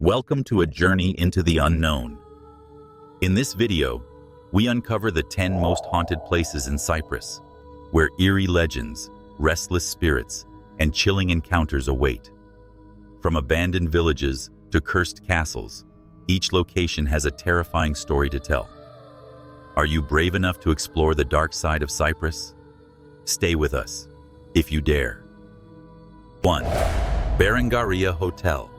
Welcome to a journey into the unknown. In this video, we uncover the 10 most haunted places in Cyprus, where eerie legends, restless spirits, and chilling encounters await. From abandoned villages to cursed castles, each location has a terrifying story to tell. Are you brave enough to explore the dark side of Cyprus? Stay with us, if you dare. 1. Berengaria Hotel,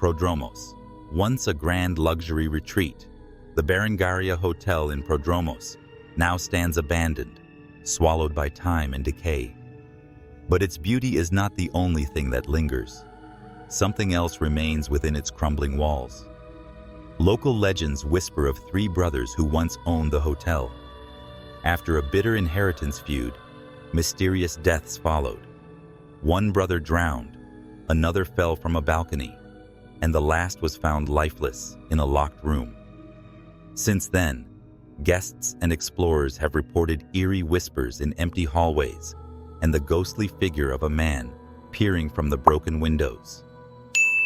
Prodromos. Once a grand luxury retreat, the Berengaria Hotel in Prodromos now stands abandoned, swallowed by time and decay. But its beauty is not the only thing that lingers. Something else remains within its crumbling walls. Local legends whisper of 3 brothers who once owned the hotel. After a bitter inheritance feud, mysterious deaths followed. One brother drowned, another fell from a balcony, and the last was found lifeless in a locked room. Since then, guests and explorers have reported eerie whispers in empty hallways and the ghostly figure of a man peering from the broken windows.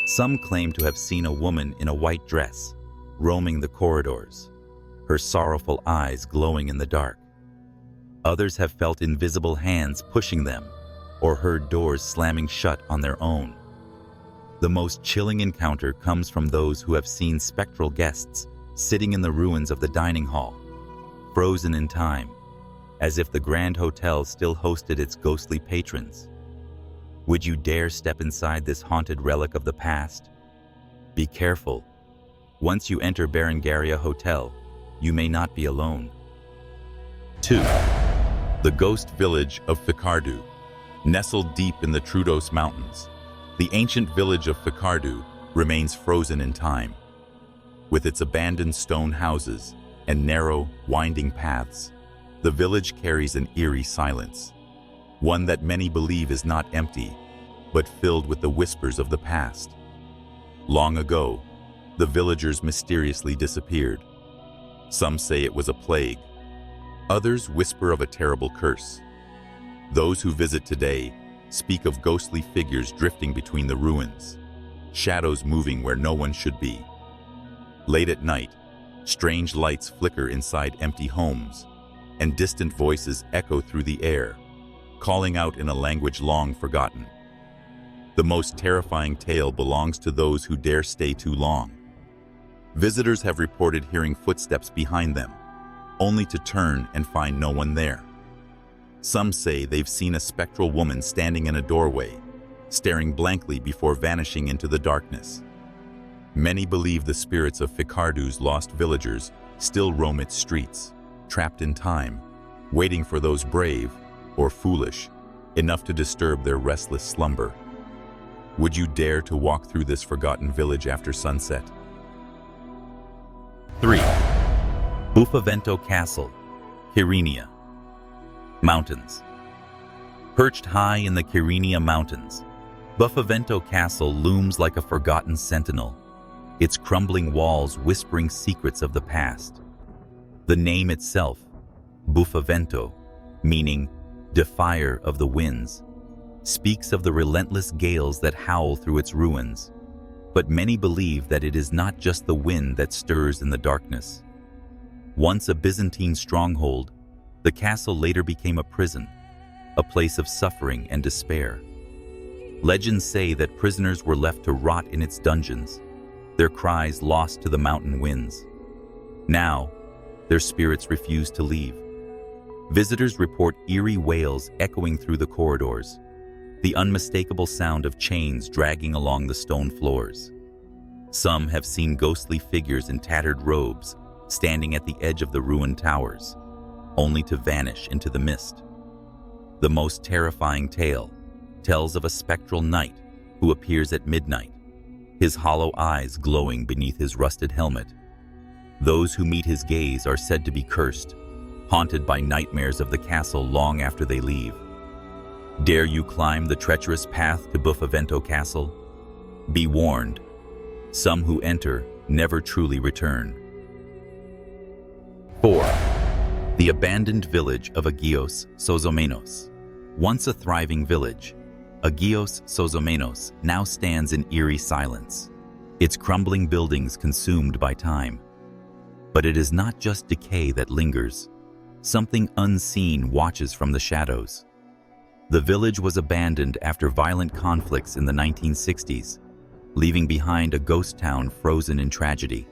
Some claim to have seen a woman in a white dress roaming the corridors, her sorrowful eyes glowing in the dark. Others have felt invisible hands pushing them or heard doors slamming shut on their own. The most chilling encounter comes from those who have seen spectral guests sitting in the ruins of the dining hall, frozen in time, as if the Grand Hotel still hosted its ghostly patrons. Would you dare step inside this haunted relic of the past? Be careful. Once you enter Berengaria Hotel, you may not be alone. 2. The ghost village of Fikardou. Nestled deep in the Troodos Mountains, the ancient village of Fikardou remains frozen in time. With its abandoned stone houses and narrow, winding paths, the village carries an eerie silence, one that many believe is not empty, but filled with the whispers of the past. Long ago, the villagers mysteriously disappeared. Some say it was a plague. Others whisper of a terrible curse. Those who visit today speak of ghostly figures drifting between the ruins, shadows moving where no one should be. Late at night, strange lights flicker inside empty homes, and distant voices echo through the air, calling out in a language long forgotten. The most terrifying tale belongs to those who dare stay too long. Visitors have reported hearing footsteps behind them, only to turn and find no one there. Some say they've seen a spectral woman standing in a doorway, staring blankly before vanishing into the darkness. Many believe the spirits of Fikardou's lost villagers still roam its streets, trapped in time, waiting for those brave, or foolish, enough to disturb their restless slumber. Would you dare to walk through this forgotten village after sunset? 3. Buffavento Castle, Kyrenia. Mountains. Perched high in the Kyrenia Mountains, Buffavento Castle looms like a forgotten sentinel, its crumbling walls whispering secrets of the past. The name itself, Buffavento, meaning defier of the winds, speaks of the relentless gales that howl through its ruins. But many believe that it is not just the wind that stirs in the darkness. Once a Byzantine stronghold, the castle later became a prison, a place of suffering and despair. Legends say that prisoners were left to rot in its dungeons, their cries lost to the mountain winds. Now, their spirits refuse to leave. Visitors report eerie wails echoing through the corridors, the unmistakable sound of chains dragging along the stone floors. Some have seen ghostly figures in tattered robes standing at the edge of the ruined towers, only to vanish into the mist. The most terrifying tale tells of a spectral knight who appears at midnight, his hollow eyes glowing beneath his rusted helmet. Those who meet his gaze are said to be cursed, haunted by nightmares of the castle long after they leave. Dare you climb the treacherous path to Buffavento Castle? Be warned, some who enter never truly return. 4. The abandoned village of Agios Sozomenos. Once a thriving village, Agios Sozomenos now stands in eerie silence. its crumbling buildings consumed by time. But it is not just decay that lingers. Something unseen watches from the shadows. The village was abandoned after violent conflicts in the 1960s, leaving behind a ghost town frozen in tragedy.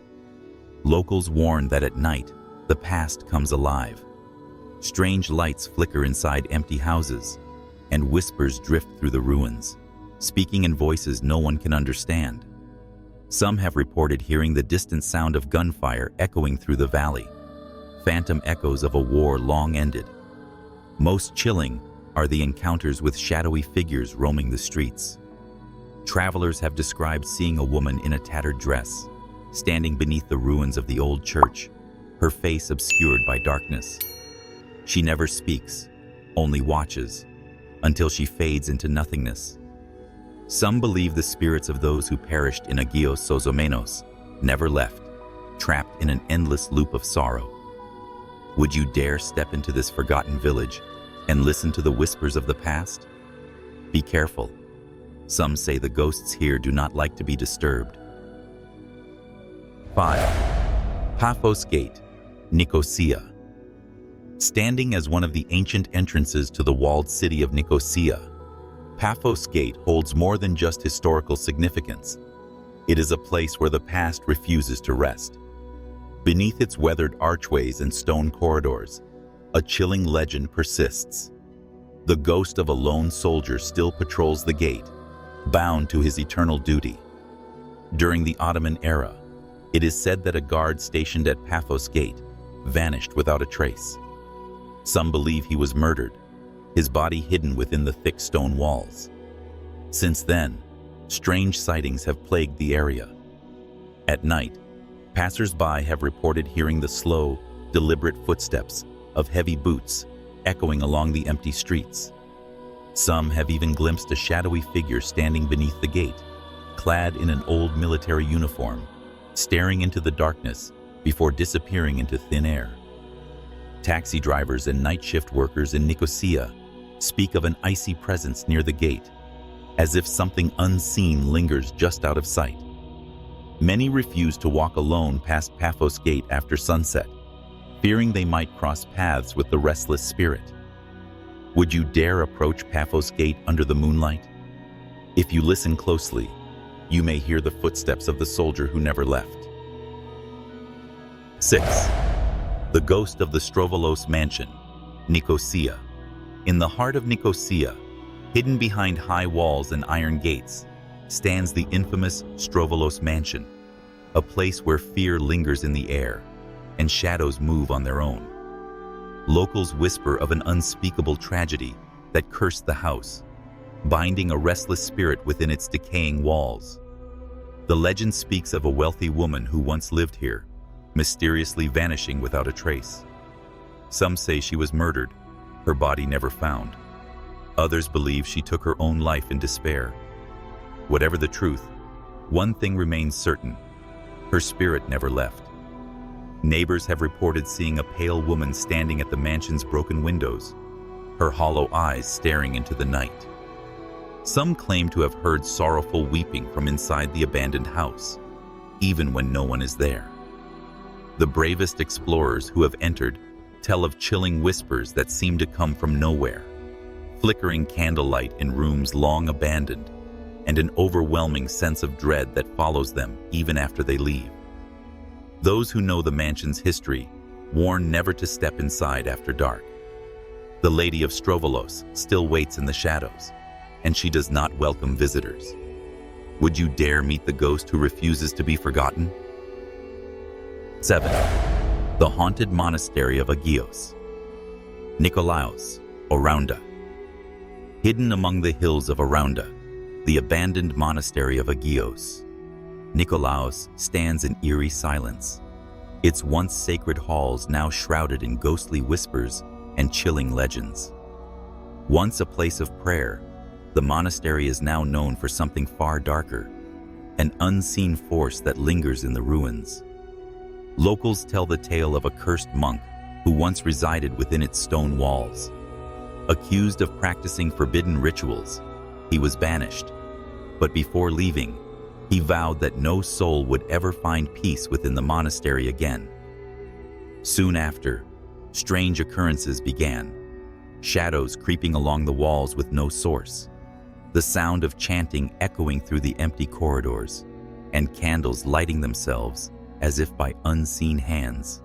Locals warn that at night, the past comes alive. Strange lights flicker inside empty houses, and whispers drift through the ruins, speaking in voices no one can understand. Some have reported hearing the distant sound of gunfire echoing through the valley, phantom echoes of a war long ended. Most chilling are the encounters with shadowy figures roaming the streets. Travelers have described seeing a woman in a tattered dress, standing beneath the ruins of the old church, her face obscured by darkness. She never speaks, only watches, until she fades into nothingness. Some believe the spirits of those who perished in Agios Sozomenos never left, trapped in an endless loop of sorrow. Would you dare step into this forgotten village and listen to the whispers of the past? Be careful. Some say the ghosts here do not like to be disturbed. 5. Paphos Gate, Nicosia. Standing as one of the ancient entrances to the walled city of Nicosia, Paphos Gate holds more than just historical significance. It is a place where the past refuses to rest. Beneath its weathered archways and stone corridors, a chilling legend persists. The ghost of a lone soldier still patrols the gate, bound to his eternal duty. During the Ottoman era, it is said that a guard stationed at Paphos Gate vanished without a trace. Some believe he was murdered, his body hidden within the thick stone walls. Since then, strange sightings have plagued the area. At night, passers-by have reported hearing the slow, deliberate footsteps of heavy boots echoing along the empty streets. Some have even glimpsed a shadowy figure standing beneath the gate, clad in an old military uniform, staring into the darkness before disappearing into thin air. Taxi drivers and night shift workers in Nicosia speak of an icy presence near the gate, as if something unseen lingers just out of sight. Many refuse to walk alone past Paphos Gate after sunset, fearing they might cross paths with the restless spirit. Would you dare approach Paphos Gate under the moonlight? If you listen closely, you may hear the footsteps of the soldier who never left. 6. The Ghost of the Strovolos Mansion, Nicosia. In the heart of Nicosia, hidden behind high walls and iron gates, stands the infamous Strovolos Mansion, a place where fear lingers in the air and shadows move on their own. Locals whisper of an unspeakable tragedy that cursed the house, binding a restless spirit within its decaying walls. The legend speaks of a wealthy woman who once lived here, mysteriously vanishing without a trace. Some say she was murdered, her body never found. Others believe she took her own life in despair. Whatever the truth, one thing remains certain: her spirit never left. Neighbors have reported seeing a pale woman standing at the mansion's broken windows, her hollow eyes staring into the night. Some claim to have heard sorrowful weeping from inside the abandoned house, even when no one is there. The bravest explorers who have entered tell of chilling whispers that seem to come from nowhere, flickering candlelight in rooms long abandoned, and an overwhelming sense of dread that follows them even after they leave. Those who know the mansion's history warn never to step inside after dark. The Lady of Strovolos still waits in the shadows, and she does not welcome visitors. Would you dare meet the ghost who refuses to be forgotten? 7. The Haunted Monastery of Agios, Nikolaos, Oraunda. Hidden among the hills of Oraunda, the abandoned monastery of Agios, Nikolaos stands in eerie silence, its once sacred halls now shrouded in ghostly whispers and chilling legends. Once a place of prayer, the monastery is now known for something far darker, an unseen force that lingers in the ruins. Locals tell the tale of a cursed monk who once resided within its stone walls. Accused of practicing forbidden rituals, he was banished, but before leaving, he He vowed that no soul would ever find peace within the monastery again. Soon after, strange occurrences began, shadows creeping along the walls with no source, the sound of chanting echoing through the empty corridors, and candles lighting themselves as if by unseen hands.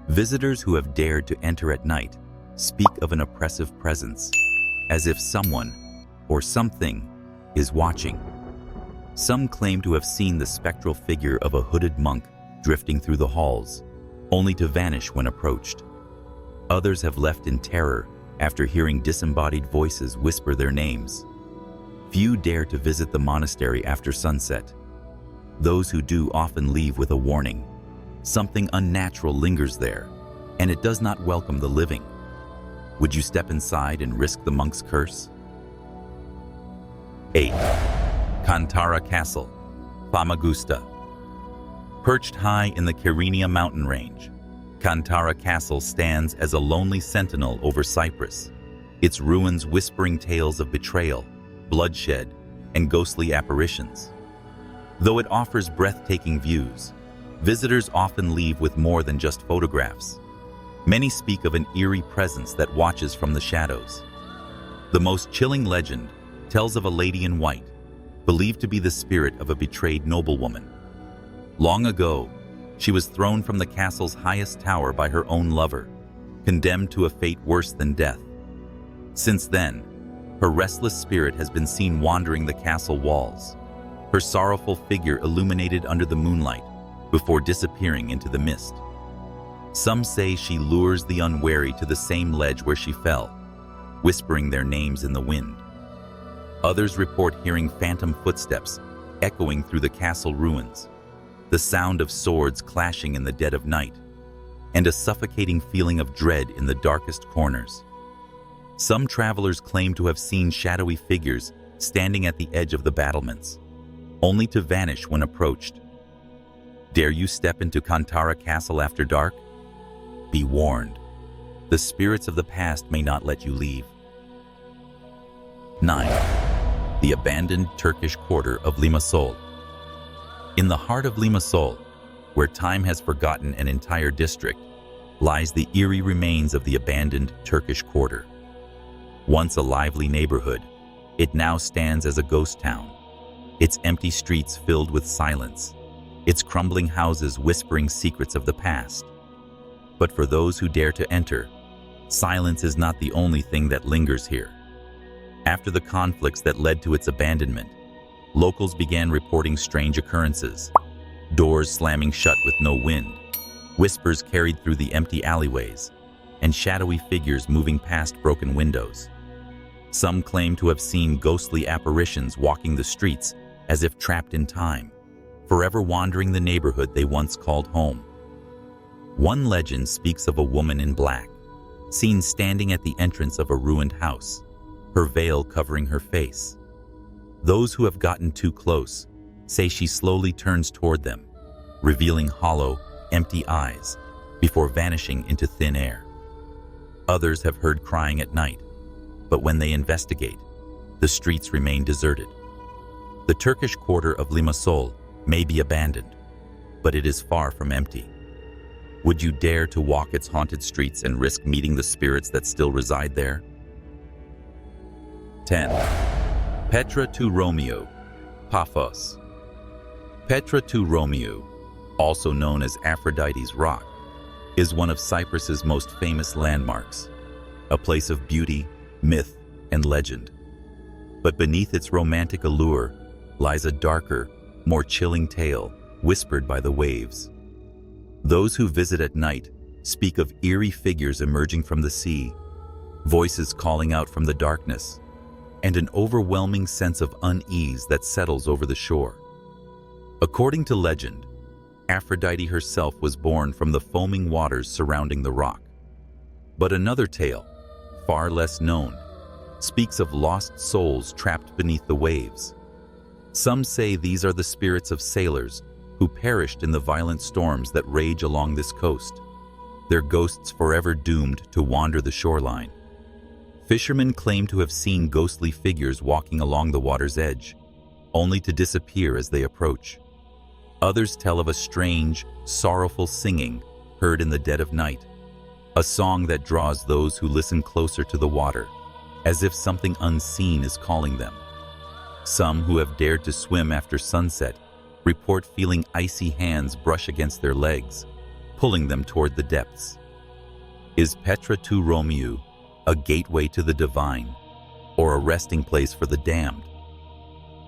Visitors who have dared to enter at night speak of an oppressive presence, as if someone or something is watching. Some claim to have seen the spectral figure of a hooded monk drifting through the halls, only to vanish when approached. Others have left in terror after hearing disembodied voices whisper their names. Few dare to visit the monastery after sunset. Those who do often leave with a warning. Something unnatural lingers there, and it does not welcome the living. Would you step inside and risk the monk's curse? 8. Kantara Castle, Famagusta. Perched high in the Kyrenia mountain range, Kantara Castle stands as a lonely sentinel over Cyprus, its ruins whispering tales of betrayal, bloodshed, and ghostly apparitions. Though it offers breathtaking views, visitors often leave with more than just photographs. Many speak of an eerie presence that watches from the shadows. The most chilling legend tells of a lady in white, believed to be the spirit of a betrayed noblewoman. Long ago, she was thrown from the castle's highest tower by her own lover, condemned to a fate worse than death. Since then, her restless spirit has been seen wandering the castle walls, her sorrowful figure illuminated under the moonlight before disappearing into the mist. Some say she lures the unwary to the same ledge where she fell, whispering their names in the wind. Others report hearing phantom footsteps echoing through the castle ruins, the sound of swords clashing in the dead of night, and a suffocating feeling of dread in the darkest corners. Some travelers claim to have seen shadowy figures standing at the edge of the battlements, only to vanish when approached. Dare you step into Kantara Castle after dark? Be warned, the spirits of the past may not let you leave. 9. The abandoned Turkish Quarter of Limassol. In the heart of Limassol, where time has forgotten an entire district, lies the eerie remains of the abandoned Turkish Quarter. Once a lively neighborhood, it now stands as a ghost town, its empty streets filled with silence, its crumbling houses whispering secrets of the past. But for those who dare to enter, silence is not the only thing that lingers here. After the conflicts that led to its abandonment, locals began reporting strange occurrences, doors slamming shut with no wind, whispers carried through the empty alleyways, and shadowy figures moving past broken windows. Some claim to have seen ghostly apparitions walking the streets as if trapped in time, forever wandering the neighborhood they once called home. One legend speaks of a woman in black, seen standing at the entrance of a ruined house, her veil covering her face. Those who have gotten too close say she slowly turns toward them, revealing hollow, empty eyes before vanishing into thin air. Others have heard crying at night, but when they investigate, the streets remain deserted. The Turkish Quarter of Limassol may be abandoned, but it is far from empty. Would you dare to walk its haunted streets and risk meeting the spirits that still reside there? 10. Petra to Romiou, Paphos. Petra to Romiou, also known as Aphrodite's Rock, is one of Cyprus's most famous landmarks, a place of beauty, myth, and legend. But beneath its romantic allure lies a darker, more chilling tale whispered by the waves. Those who visit at night speak of eerie figures emerging from the sea, voices calling out from the darkness, and an overwhelming sense of unease that settles over the shore. According to legend, Aphrodite herself was born from the foaming waters surrounding the rock. But another tale, far less known, speaks of lost souls trapped beneath the waves. Some say these are the spirits of sailors who perished in the violent storms that rage along this coast, their ghosts forever doomed to wander the shoreline. Fishermen claim to have seen ghostly figures walking along the water's edge, only to disappear as they approach. Others tell of a strange, sorrowful singing heard in the dead of night, a song that draws those who listen closer to the water, as if something unseen is calling them. Some who have dared to swim after sunset report feeling icy hands brush against their legs, pulling them toward the depths. Is Petra to Romiou a gateway to the divine, or a resting place for the damned?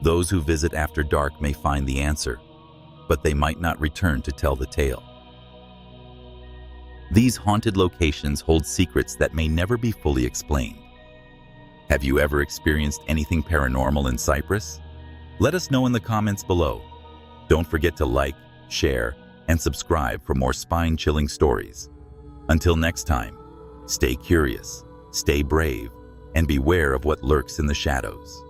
Those who visit after dark may find the answer, but they might not return to tell the tale. These haunted locations hold secrets that may never be fully explained. Have you ever experienced anything paranormal in Cyprus? Let us know in the comments below. Don't forget to like, share, and subscribe for more spine-chilling stories. Until next time, stay curious, stay brave, and beware of what lurks in the shadows.